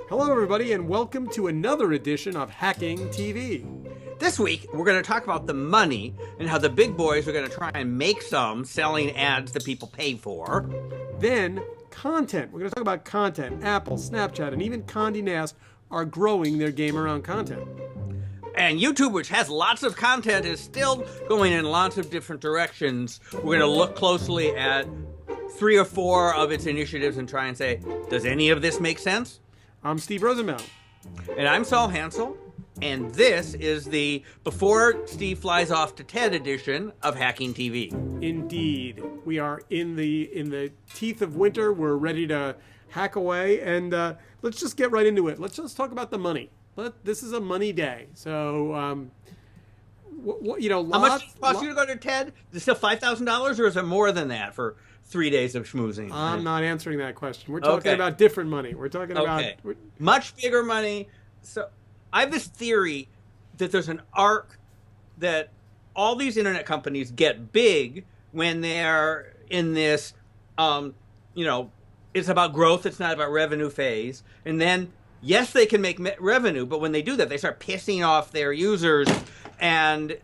Hello, everybody, and welcome to another edition of Hacking TV. This week, we're going to talk about the money and how the big boys are going to try and make some selling ads that people pay for. Then, content. We're going to talk about content. Apple, Snapchat, and even Condé Nast are growing their game around content. And YouTube, which has lots of content, is still going in lots of different directions. We're going to look closely at 3 or 4 of its initiatives and try and say, does any of this make sense? I'm Steve Rosenbaum. And I'm Saul Hansel. And this is the Before Steve Flies Off to TED edition of Hacking TV. Indeed. We are in the teeth of winter. We're ready to hack away. And let's just get right into it. Let's just talk about the money. This is a money day. So, how much does it cost you to go to TED? Is it still $5,000 or is it more than that for 3 days of schmoozing? I'm not answering that question. We're talking about different money. We're talking about much bigger money. So I have this theory that there's an arc that all these internet companies get big when they're in this, it's about growth. It's not about revenue phase. And then, yes, they can make revenue, but when they do that, they start pissing off their users and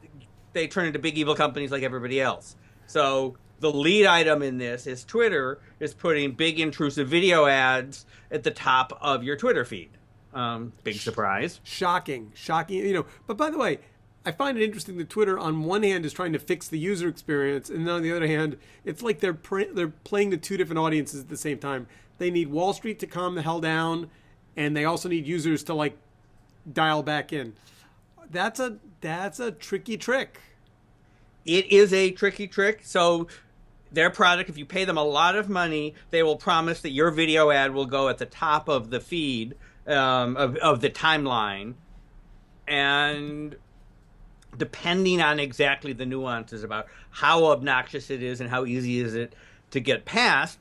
they turn into big evil companies like everybody else. So the lead item in this is Twitter is putting big intrusive video ads at the top of your Twitter feed. Big surprise. Shocking. But by the way, I find it interesting that Twitter on one hand is trying to fix the user experience, and on the other hand, it's like they're playing to two different audiences at the same time. They need Wall Street to calm the hell down, and they also need users to dial back in. That's a tricky trick. It is a tricky trick. So their product, if you pay them a lot of money, they will promise that your video ad will go at the top of the feed, of the timeline. And depending on exactly the nuances about how obnoxious it is and how easy is it to get past,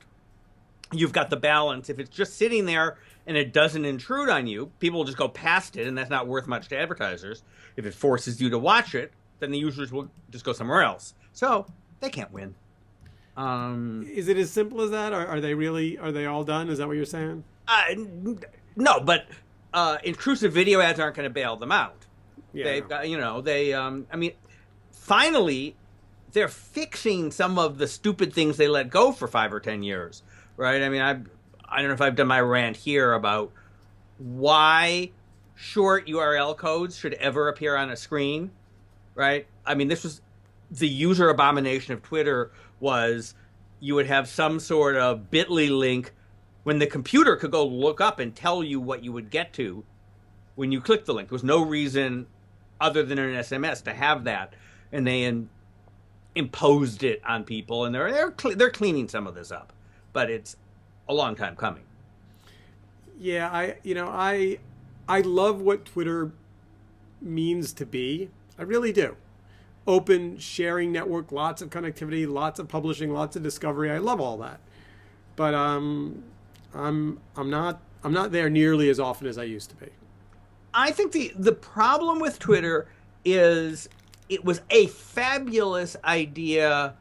you've got the balance. If it's just sitting there and it doesn't intrude on you, people will just go past it, and that's not worth much to advertisers. If it forces you to watch it, then the users will just go somewhere else. So they can't win. Is it as simple as that? Are they all done? Is that what you're saying? No, but intrusive video ads aren't going to bail them out. Yeah, They've got, finally, they're fixing some of the stupid things they let go for 5 or 10 years, right? I mean, I don't know if I've done my rant here about why short URL codes should ever appear on a screen, right? I mean, this was the user abomination of Twitter. Was you would have some sort of bit.ly link when the computer could go look up and tell you what you would get to when you click the link. There was no reason other than an SMS to have that, and they imposed it on people, and they're cleaning some of this up, but it's a long time coming. Yeah, I love what Twitter means to be. I really do. Open sharing network, lots of connectivity, lots of publishing, lots of discovery. I love all that, but I'm not there nearly as often as I used to be. I think the problem with Twitter is it was a fabulous idea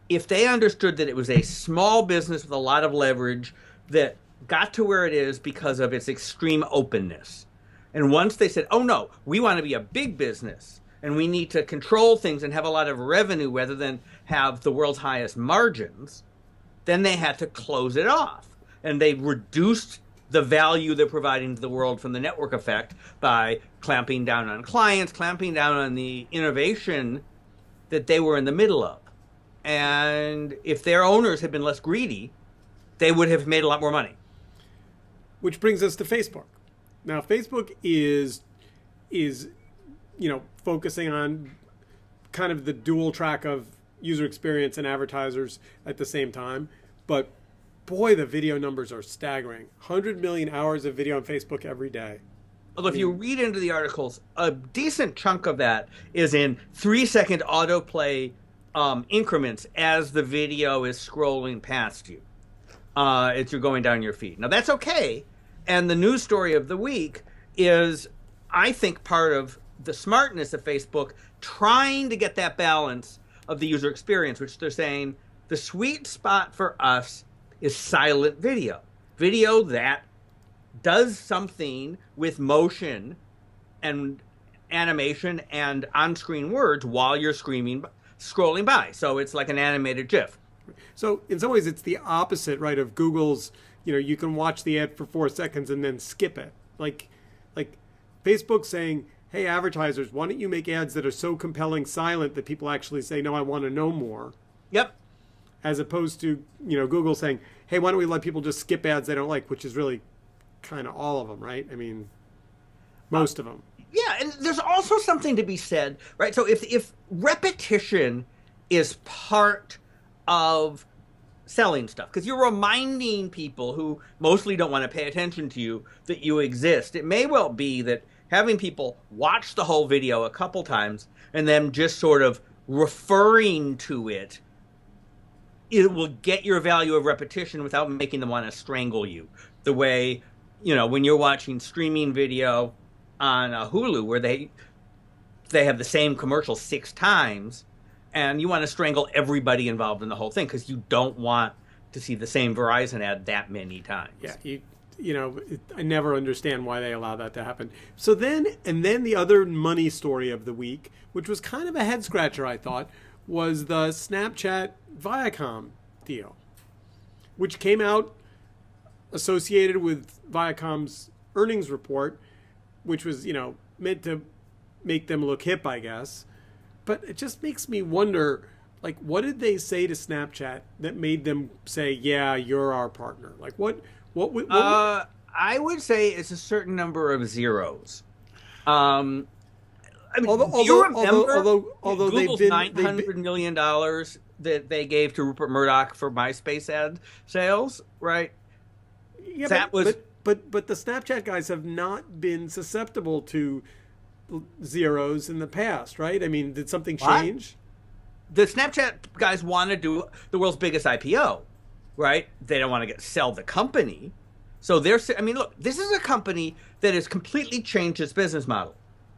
if they understood that it was a small business with a lot of leverage that got to where it is because of its extreme openness. And once they said, oh no, we want to be a big business, and we need to control things and have a lot of revenue rather than have the world's highest margins, then they had to close it off. And they reduced the value they're providing to the world from the network effect by clamping down on clients, clamping down on the innovation that they were in the middle of. And if their owners had been less greedy, they would have made a lot more money. Which brings us to Facebook. Now, Facebook is focusing on kind of the dual track of user experience and advertisers at the same time. But boy, the video numbers are staggering. 100 million hours of video on Facebook every day. Although if you read into the articles, a decent chunk of that is in 3-second autoplay increments as the video is scrolling past you as you're going down your feed. Now, that's okay. And the news story of the week is, I think, part of the smartness of Facebook trying to get that balance of the user experience, which they're saying the sweet spot for us is silent video. Video that does something with motion and animation and on-screen words while you're scrolling by. So it's like an animated GIF. So in some ways, it's the opposite, right? Of Google's, you can watch the ad for 4 seconds and then skip it. Like Facebook saying, "Hey, advertisers, why don't you make ads that are so compelling silent that people actually say, no, I want to know more," Yep. as opposed to Google saying, "Hey, why don't we let people just skip ads they don't like," which is really kind of all of them, right? I mean, most of them. Yeah, and there's also something to be said, right? So if repetition is part of selling stuff, because you're reminding people who mostly don't want to pay attention to you that you exist, it may well be that having people watch the whole video a couple times and then just sort of referring to it, it will get your value of repetition without making them want to strangle you. The way, when you're watching streaming video on Hulu, where they have the same commercial 6 times, and you want to strangle everybody involved in the whole thing because you don't want to see the same Verizon ad that many times. Yeah, I never understand why they allow that to happen. So then the other money story of the week, which was kind of a head scratcher, I thought, was the Snapchat Viacom deal, which came out associated with Viacom's earnings report, which was, meant to make them look hip, I guess. But it just makes me wonder, like, what did they say to Snapchat that made them say, "Yeah, you're our partner"? Like, what I would say it's a certain number of zeros. I mean, do you remember although Google's $900 million that they gave to Rupert Murdoch for MySpace ad sales, right? Yeah, but the Snapchat guys have not been susceptible to zeros in the past, right? I mean, did something change? The Snapchat guys want to do the world's biggest IPO, right? They don't want to sell the company. So look, this is a company that has completely changed its business model.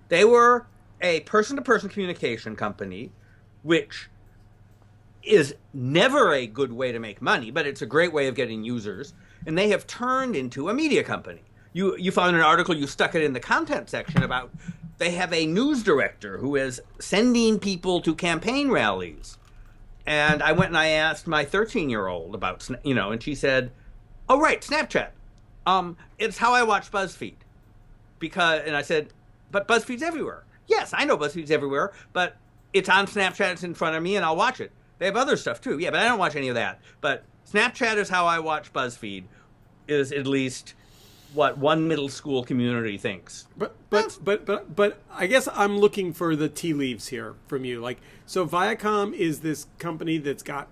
They were a person-to-person communication company, which is never a good way to make money, but it's a great way of getting users. And they have turned into a media company. You found an article, you stuck it in the content section about they have a news director who is sending people to campaign rallies. And I went and I asked my 13-year-old about, and she said, "Oh, right, Snapchat. It's how I watch BuzzFeed." And I said, "But BuzzFeed's everywhere." "Yes, I know BuzzFeed's everywhere, but it's on Snapchat, it's in front of me, and I'll watch it. They have other stuff too." "Yeah, but I don't watch any of that. But Snapchat is how I watch BuzzFeed," is at least what one middle school community thinks. But I guess I'm looking for the tea leaves here from you. Like, so Viacom is this company that's got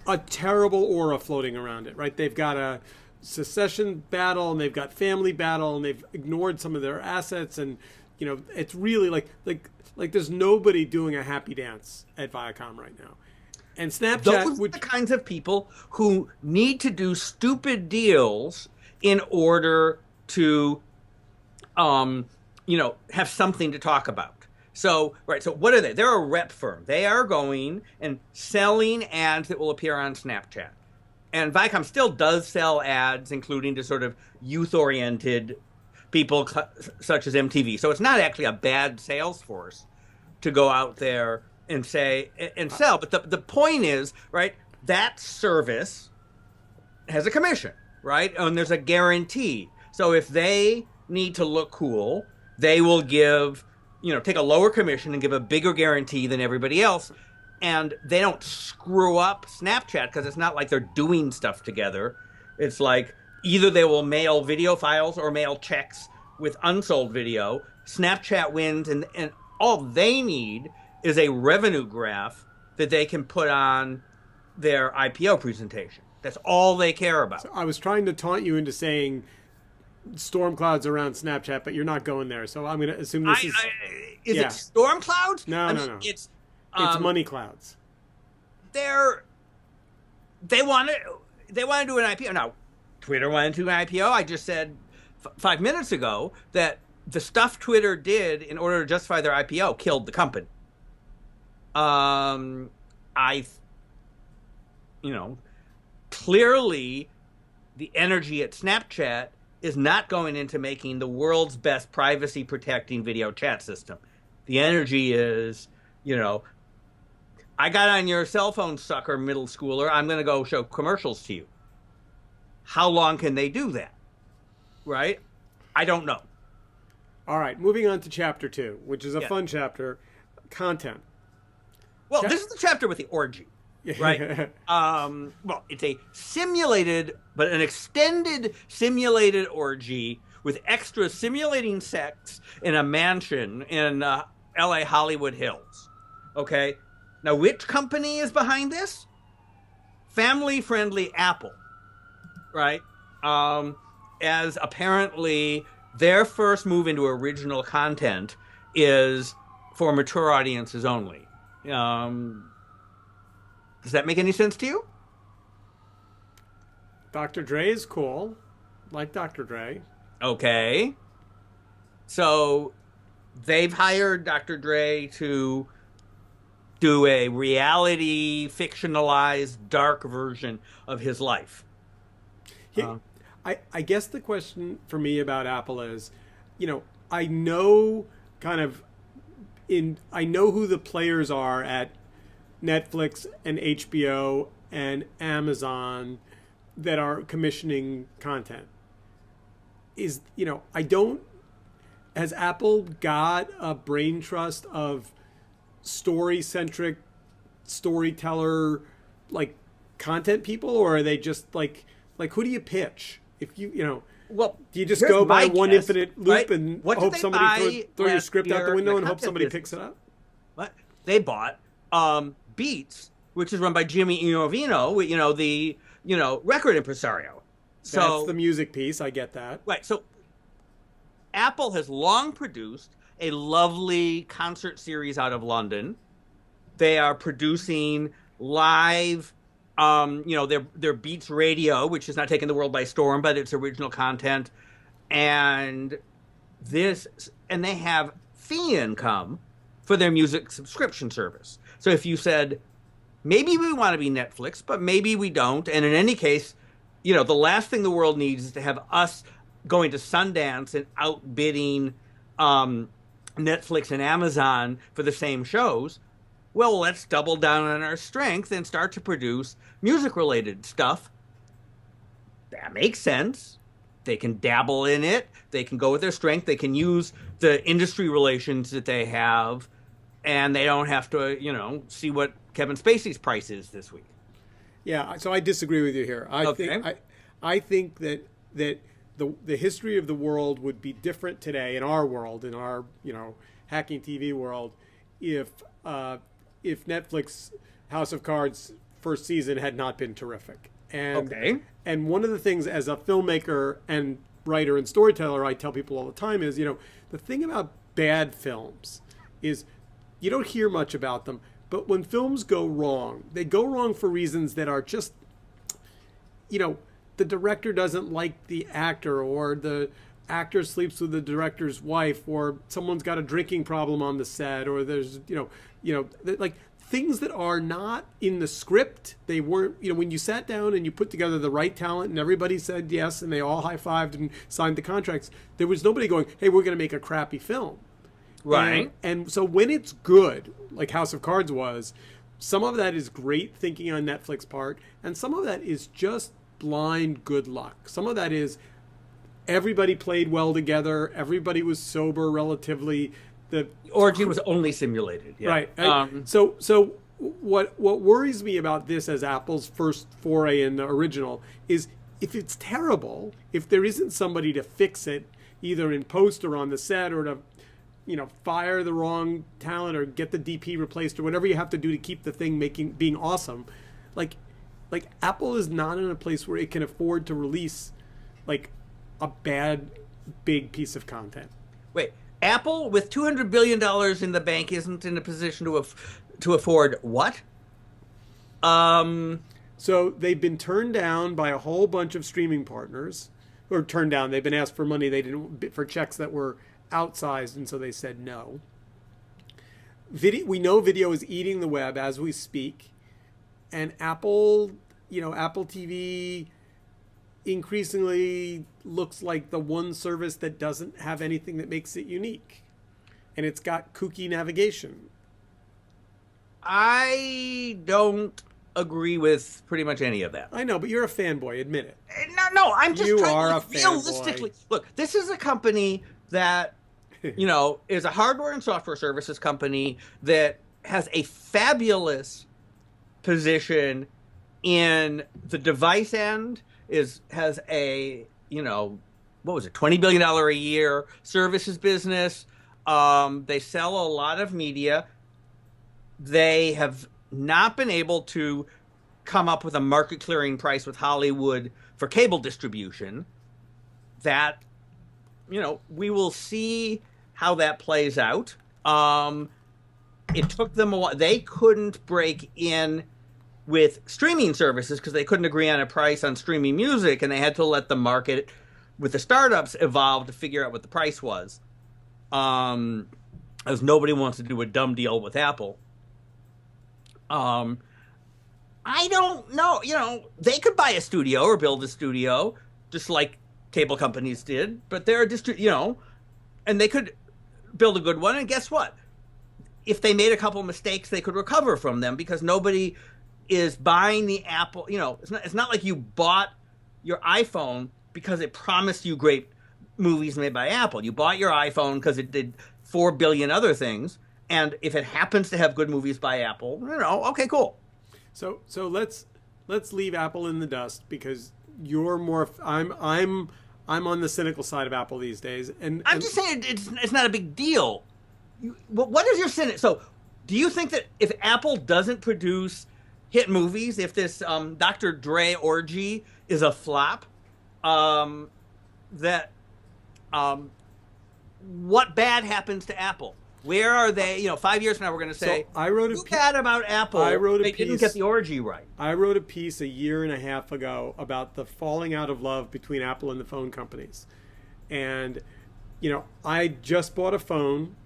a terrible aura floating around it, right? They've got a secession battle and they've got family battle and they've ignored some of their assets, and it's really like there's nobody doing a happy dance at Viacom right now. And Snapchat, those are the kinds of people who need to do stupid deals in order to, have something to talk about. So what are they? They're a rep firm. They are going and selling ads that will appear on Snapchat. And Viacom still does sell ads, including to sort of youth-oriented people such as MTV. So it's not actually a bad sales force to go out there and say and sell. But the point is, right, that service has a commission, right? And there's a guarantee. So if they need to look cool, they will take a lower commission and give a bigger guarantee than everybody else. And they don't screw up Snapchat because it's not like they're doing stuff together. It's like either they will mail video files or mail checks with unsold video. Snapchat wins, and all they need is a revenue graph that they can put on their IPO presentation. That's all they care about. So I was trying to taunt you into saying storm clouds around Snapchat, but you're not going there. So I'm going to assume this is it storm clouds? No. It's money clouds. They want to do an IPO. Now, Twitter wanted to do an IPO. I just said 5 minutes ago that the stuff Twitter did in order to justify their IPO killed the company. Clearly the energy at Snapchat is not going into making the world's best privacy protecting video chat system. The energy is, I got on your cell phone, sucker middle schooler. I'm going to go show commercials to you. How long can they do that? Right? I don't know. All right, moving on to chapter 2, which is a fun chapter, content. Well, this is the chapter with the orgy, right? Well, it's a simulated, but an extended simulated orgy with extra simulating sex in a mansion in L.A. Hollywood Hills. Okay? Now, which company is behind this? Family-friendly Apple, right? As apparently their first move into original content is for mature audiences only. Does that make any sense to you? Dr. Dre is cool. Like Dr. Dre. Okay. So they've hired Dr. Dre to do a reality, fictionalized, dark version of his life. I guess the question for me about Apple is, I know I know who the players are at Netflix and HBO and Amazon that are commissioning content. Has Apple got a brain trust of story-centric storyteller content people, or are they just like who do you pitch? If Well, do you just go by one infinite loop, right? and What hope did they somebody buy throw your last script out year the in window the and hope content somebody business? picks it up? What? They bought Beats, which is run by Jimmy Iovino, the record impresario. So That's the music piece. I get that. right. So Apple has long produced a lovely concert series out of London. They are producing live, their Beats Radio, which has not taken the world by storm, but it's original content, and they have fee income for their music subscription service. So if you said, maybe we want to be Netflix, but maybe we don't, and in any case, the last thing the world needs is to have us going to Sundance and outbidding Netflix and Amazon for the same shows. Well, let's double down on our strength and start to produce music-related stuff. That makes sense. They can dabble in it. They can go with their strength. They can use the industry relations that they have, and they don't have to, see what Kevin Spacey's price is this week. Yeah, so I disagree with you here. I think that the history of the world would be different today in our world, in our hacking TV world, if Netflix House of Cards first season had not been terrific. And one of the things as a filmmaker and writer and storyteller I tell people all the time is, the thing about bad films is you don't hear much about them, but when films go wrong, they go wrong for reasons that are just, the director doesn't like the actor, or the actor sleeps with the director's wife, or someone's got a drinking problem on the set, or there's, like things that are not in the script. They weren't, when you sat down and you put together the right talent and everybody said yes and they all high-fived and signed the contracts, there was nobody going, hey, we're going to make a crappy film. Right. And so when it's good, like House of Cards was, some of that is great thinking on Netflix part, and some of that is just blind good luck. Some of that is everybody played well together, everybody was sober relatively. The orgy was only simulated. Yeah. Right. So what worries me about this as Apple's first foray in the original is if it's terrible, if there isn't somebody to fix it, either in post or on the set, or to fire the wrong talent or get the DP replaced or whatever you have to do to keep the thing being awesome. Like Apple is not in a place where it can afford to release like a bad big piece of content. Wait, Apple with $200 billion in the bank isn't in a position to afford what? So they've been turned down by a whole bunch of streaming partners, or turned down. They've been asked for money for checks that were outsized, and so they said no. We know video is eating the web as we speak, and Apple TV increasingly looks like the one service that doesn't have anything that makes it unique. And it's got kooky navigation. I don't agree with pretty much any of that. I know, but you're a fanboy, admit it. No, I'm just You trying are to a look realistically. Look, this is a company that, is a hardware and software services company that has a fabulous position in the device end, has a, what was it, $20 billion a year services business. They sell a lot of media. They have not been able to come up with a market clearing price with Hollywood for cable distribution. That, we will see how that plays out. It took them a while. They couldn't break in with streaming services because they couldn't agree on a price on streaming music, and they had to let the market with the startups evolve to figure out what the price was. As nobody wants to do a dumb deal with Apple. I don't know. They could buy a studio or build a studio, just like cable companies did. But they're and they could build a good one. And guess what? If they made a couple mistakes, they could recover from them because nobody is buying the Apple. It's not like you bought your iPhone because it promised you great movies made by Apple. You bought your iPhone because it did 4 billion other things. And if it happens to have good movies by Apple, okay, cool. So let's leave Apple in the dust because you're more. I'm on the cynical side of Apple these days, and I'm just saying it's not a big deal. What is your cynic? So, do you think that if Apple doesn't produce hit movies, if this Dr. Dre orgy is a flop, that what bad happens to Apple? Where are they? 5 years from now, we're going to say, so I wrote too bad about Apple. They didn't get the orgy right. I wrote a piece a year and a half ago about the falling out of love between Apple and the phone companies. And, I just bought a phone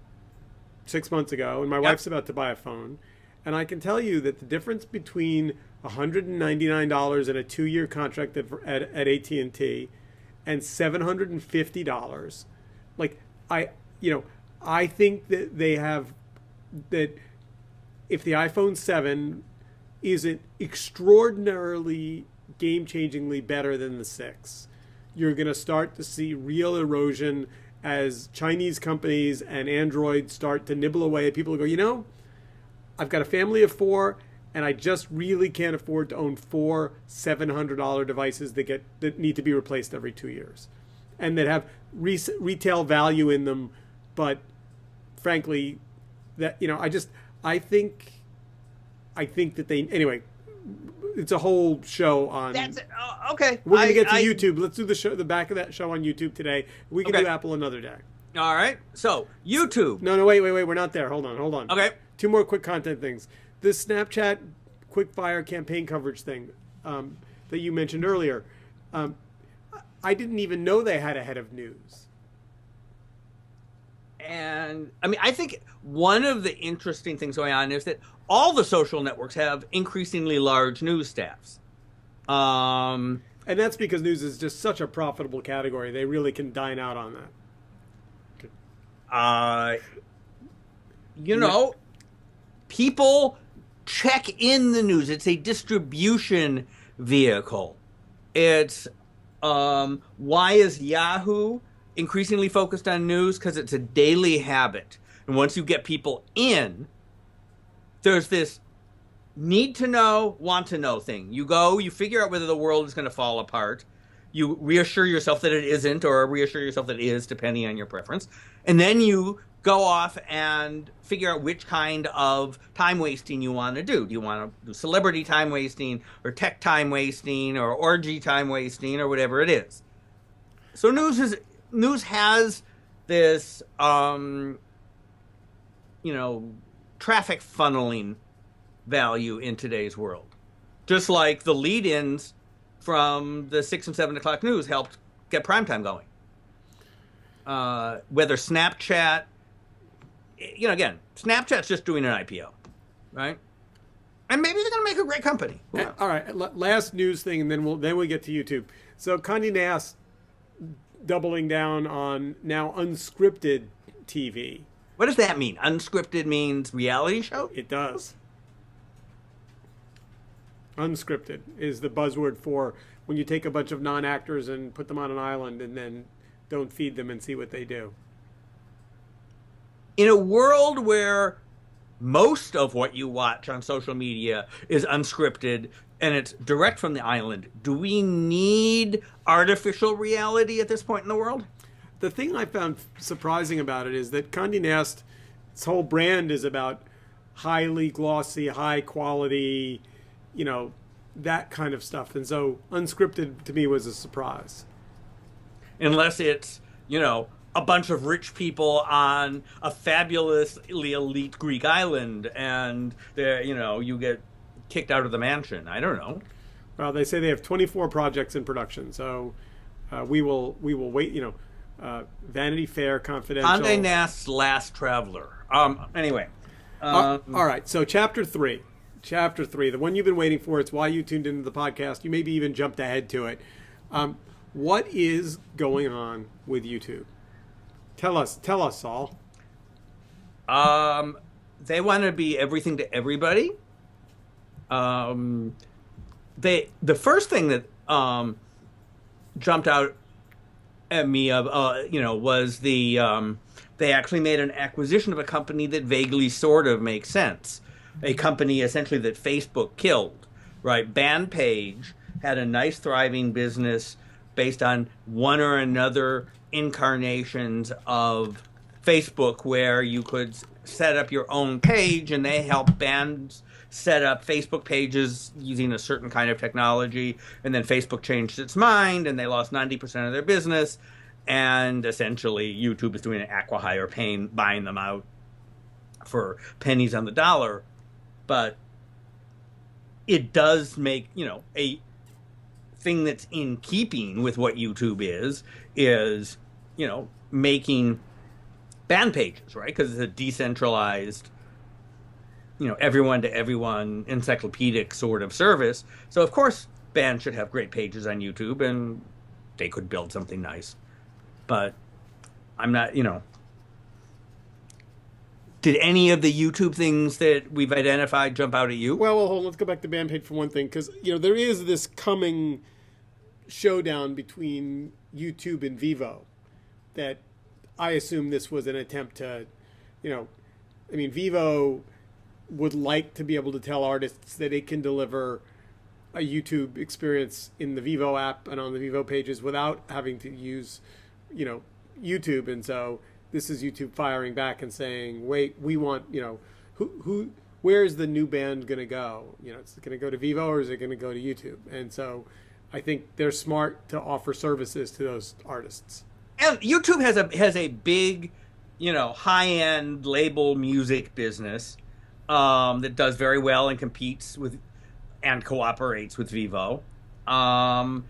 6 months ago, and my wife's about to buy a phone. And I can tell you that the difference between $199 and a 2-year contract at AT&T and $750, I think that they have that if the iPhone 7 isn't extraordinarily game-changingly better than the 6, you're going to start to see real erosion as Chinese companies and Android start to nibble away at people who go, I've got a family of 4 and I just really can't afford to own 4 $700 devices that need to be replaced every 2 years and that have retail value in them, but frankly, that I think that they anyway. It's a whole show on. That's it. Okay. We're gonna get to YouTube. Let's do the back of that show on YouTube today. We can do Apple another day. All right. So YouTube. No, wait. We're not there. Hold on. Okay. 2 more quick content things. This Snapchat quick-fire campaign coverage thing that you mentioned earlier. I didn't even know they had a head of news. And I think one of the interesting things going on is that all the social networks have increasingly large news staffs. And that's because news is just such a profitable category. They really can dine out on that. People check in the news. It's a distribution vehicle. It's why is Yahoo increasingly focused on news? Because it's a daily habit. And once you get people in, there's this need to know, want to know thing. You go, you figure out whether the world is going to fall apart. You reassure yourself that it isn't, or reassure yourself that it is, depending on your preference. And then you go off and figure out which kind of time wasting you want to do. Do you want to do celebrity time wasting, or tech time wasting, or orgy time wasting, or whatever it is? So news has this, traffic funneling value in today's world. Just like the lead-ins from the 6 and 7 o'clock news helped get primetime going. Whether Snapchat, again, Snapchat's just doing an IPO, right? And maybe they're going to make a great company. All right, last news thing, and then we'll get to YouTube. So Condé Nast doubling down on now unscripted TV. What does that mean? Unscripted means reality show? It does. Unscripted is the buzzword for when you take a bunch of non-actors and put them on an island and then don't feed them and see what they do. In a world where most of what you watch on social media is unscripted and it's direct from the island, do we need artificial reality at this point in the world? The thing I found surprising about it is that Condé Nast's whole brand is about highly glossy, high quality, that kind of stuff. And so unscripted to me was a surprise. Unless it's, a bunch of rich people on a fabulously elite Greek island and you get kicked out of the mansion. I don't know. Well, they say they have 24 projects in production. So we will wait, Vanity Fair, Confidential. Condé Nast's Last Traveler. Anyway. All right. So Chapter 3, the one you've been waiting for. It's why you tuned into the podcast. You maybe even jumped ahead to it. What is going on with YouTube? Tell us, Saul. They want to be everything to everybody. The first thing that jumped out at me was they actually made an acquisition of a company that vaguely sort of makes sense. A company essentially that Facebook killed, right? Bandpage had a nice thriving business based on one or another incarnations of Facebook where you could set up your own page and they help bands set up Facebook pages using a certain kind of technology. And then Facebook changed its mind and they lost 90% of their business. And essentially YouTube is doing an acqui-hire buying them out for pennies on the dollar. But it does make, a thing that's in keeping with what YouTube is, making band pages, right? Because it's a decentralized, everyone to everyone encyclopedic sort of service. So, of course, bands should have great pages on YouTube and they could build something nice. But I'm not, Did any of the YouTube things that we've identified jump out at you? Well, hold on. Let's go back to Bandpage for one thing, because there is this coming showdown between YouTube and Vivo that I assume this was an attempt to, Vivo would like to be able to tell artists that it can deliver a YouTube experience in the Vivo app and on the Vivo pages without having to use, YouTube. And so this is YouTube firing back and saying, wait, we want, where's the new band going to go? It's going to go to Vivo or is it going to go to YouTube? And so I think they're smart to offer services to those artists. And YouTube has a big, high-end label music business that does very well and competes with and cooperates with Vivo. Can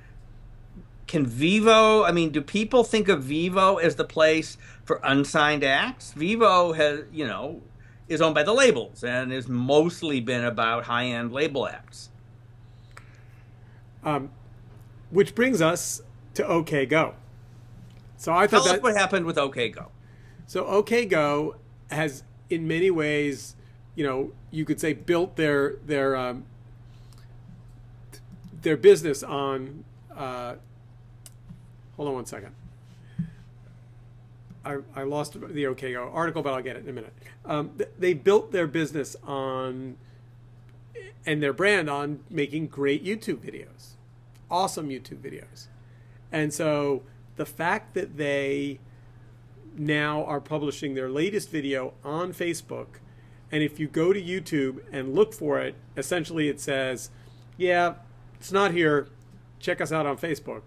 Vivo, do people think of Vivo as the place for unsigned acts? Vivo has, is owned by the labels and has mostly been about high-end label acts. Which brings us to OK Go. So I thought Tell us what happened with OK Go. So OK Go has, in many ways, you could say built their business on. Hold on one second. I lost the OK Go article, but I'll get it in a minute. They built their business on and their brand on making great YouTube videos, awesome YouTube videos, and so the fact that they now are publishing their latest video on Facebook, and if you go to YouTube and look for it, essentially it says, yeah, it's not here, check us out on Facebook.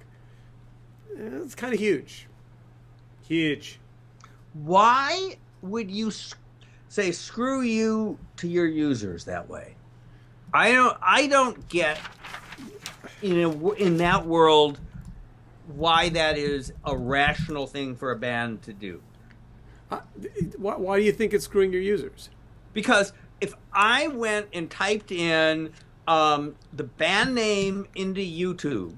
It's kind of huge. Why would you say screw you to your users that way? I don't get in that world why that is a rational thing for a band to do. Why do you think it's screwing your users? Because if I went and typed in the band name into YouTube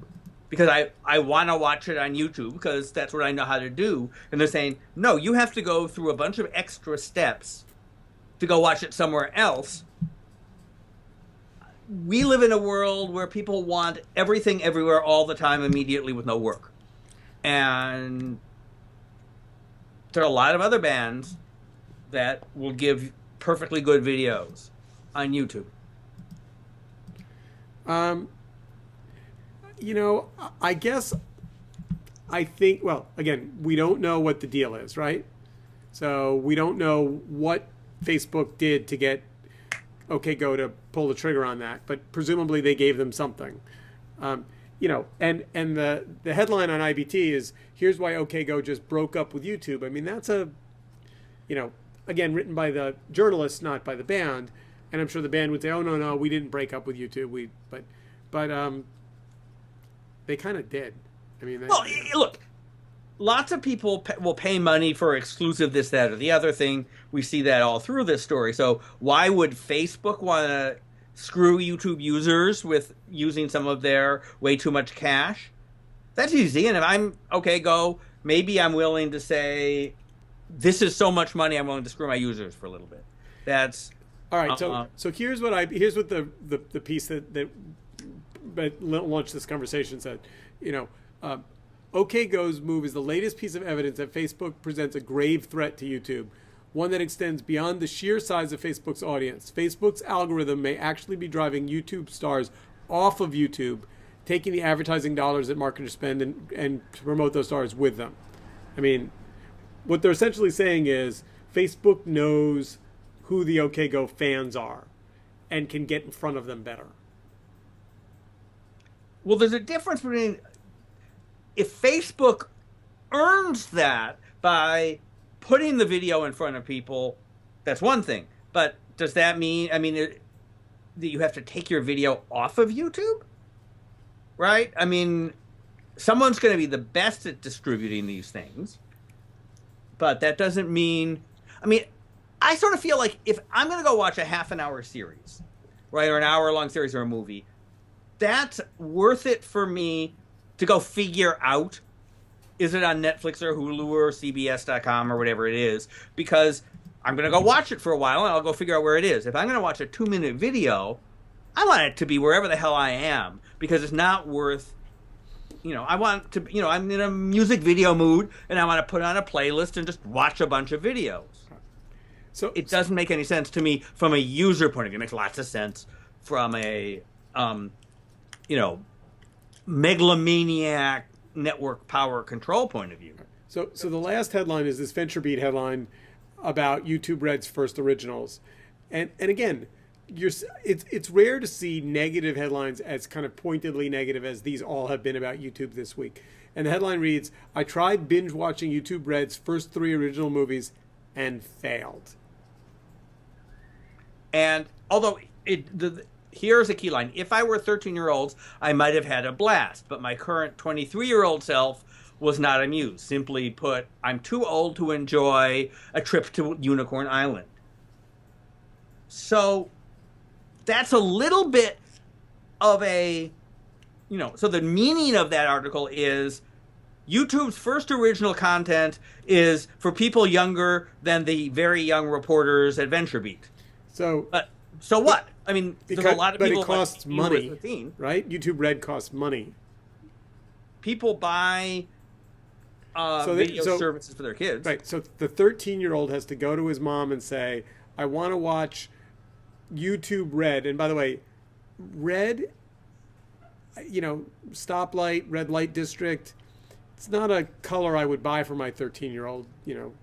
because I want to watch it on YouTube because that's what I know how to do. And they're saying, no, you have to go through a bunch of extra steps to go watch it somewhere else. We live in a world where people want everything everywhere all the time immediately with no work. And there are a lot of other bands that will give perfectly good videos on YouTube. You know, I guess I think, well, again, we don't know what the deal is, right? So we don't know what Facebook did to get OKGo to pull the trigger on that, but presumably they gave them something. You know, and the headline on IBT is, here's why OKGo just broke up with YouTube. I mean, that's a, you know, again, written by the journalists, not by the band. And I'm sure the band would say, oh, no, we didn't break up with YouTube. But they kind of did. I mean, well, look, lots of people will pay money for exclusive this, that, or the other thing. We see that all through this story. So why would Facebook want to screw YouTube users with using some of their way too much cash? That's easy. And if I'm OKGo, maybe I'm willing to say, this is so much money, I'm willing to screw my users for a little bit. That's all right. So here's what the piece that launched this conversation said. You know, OKGo's move is the latest piece of evidence that Facebook presents a grave threat to YouTube, one that extends beyond the sheer size of Facebook's audience. Facebook's algorithm may actually be driving YouTube stars off of YouTube, taking the advertising dollars that marketers spend and to promote those stars with them. I mean, what they're essentially saying is Facebook knows who the OKGo fans are and can get in front of them better. Well, there's a difference between if Facebook earns that by putting the video in front of people, that's one thing. But does that mean, that you have to take your video off of YouTube? Right? I mean, someone's going to be the best at distributing these things. But that doesn't mean, I sort of feel like if I'm going to go watch a half an hour series, right, or an hour long series or a movie, that's worth it for me to go figure out, is it on Netflix or Hulu or CBS.com or whatever it is, because I'm going to go watch it for a while and I'll go figure out where it is. If I'm going to watch a 2-minute video, I want it to be wherever the hell I am, because it's not worth, I want to, I'm in a music video mood and I want to put on a playlist and just watch a bunch of videos. So it doesn't make any sense to me from a user point of view. It makes lots of sense from a, megalomaniac network power control point of view. So the last headline is this VentureBeat headline about YouTube Red's first originals, and again, it's rare to see negative headlines as kind of pointedly negative as these all have been about YouTube this week. And the headline reads, "I tried binge watching YouTube Red's first 3 original movies and failed." And although here's a key line. If I were 13-year-olds, I might have had a blast, but my current 23-year-old self was not amused. Simply put, I'm too old to enjoy a trip to Unicorn Island. So that's a little bit of a, so the meaning of that article is YouTube's first original content is for people younger than the very young reporters at VentureBeat. So what? There's a lot of people. But it costs money, right? YouTube Red costs money. People buy video services for their kids. Right. So the 13-year-old has to go to his mom and say, I want to watch YouTube Red. And by the way, Red, stoplight, red light district, it's not a color I would buy for my 13-year-old, You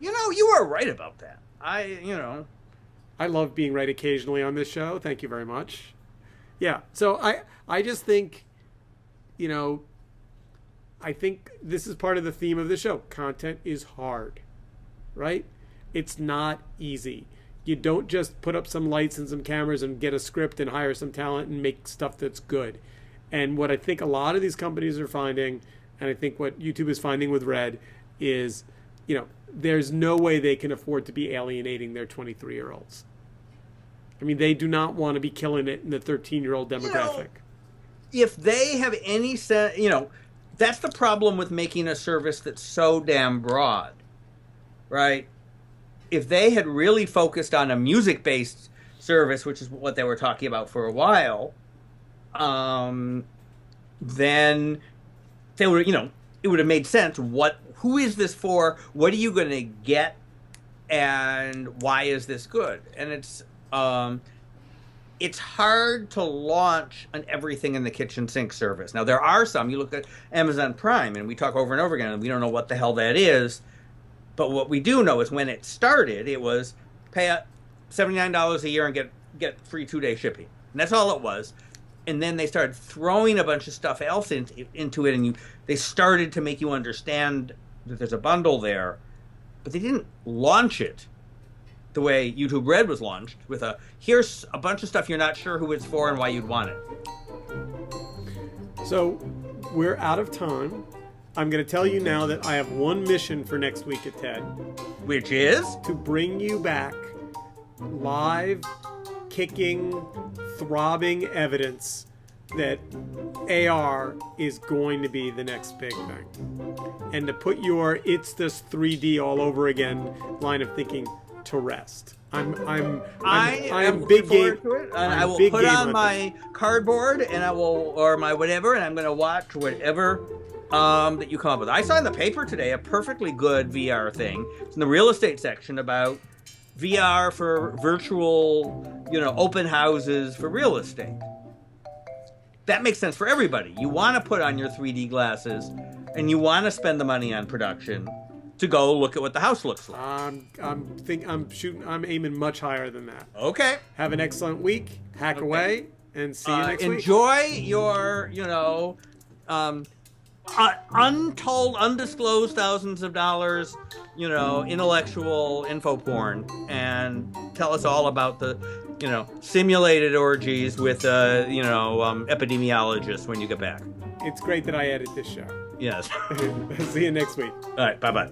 are right about that. I love being right occasionally on this show. Thank you very much. Yeah. So I just think, I think this is part of the theme of the show. Content is hard, right? It's not easy. You don't just put up some lights and some cameras and get a script and hire some talent and make stuff that's good. And what I think a lot of these companies are finding, and I think what YouTube is finding with Red, is, there's no way they can afford to be alienating their 23-year-olds. They do not want to be killing it in the 13-year-old demographic. If they have any sense, that's the problem with making a service that's so damn broad, right? If they had really focused on a music-based service, which is what they were talking about for a while, then they would, it would have made sense. Who is this for? What are you going to get? And why is this good? And it's hard to launch an everything in the kitchen sink service. Now, there are some. You look at Amazon Prime, and we talk over and over again, and we don't know what the hell that is. But what we do know is when it started, it was pay $79 a year and get free 2-day shipping. And that's all it was. And then they started throwing a bunch of stuff else into it, and they started to make you understand that there's a bundle there. But they didn't launch it the way YouTube Red was launched, with here's a bunch of stuff you're not sure who it's for and why you'd want it. So we're out of time. I'm going to tell you now that I have one mission for next week at TED. Which is? To bring you back live, kicking, throbbing evidence that AR is going to be the next big thing. And to put your "it's this 3D all over again" line of thinking to rest. I am big game. I will put on my cardboard or my whatever, and I'm going to watch whatever that you come up with. I saw in the paper today a perfectly good VR thing. It's in the real estate section about VR for virtual, open houses for real estate. That makes sense for everybody. You want to put on your 3D glasses, and you want to spend the money on production to go look at what the house looks like. I'm aiming much higher than that. Okay. Have an excellent week. Hack away, and see you next week. Enjoy your, untold, undisclosed thousands of dollars, intellectual info porn, and tell us all about the, simulated orgies with, epidemiologists when you get back. It's great that I edit this show. Yes. See you next week. All right. Bye-bye.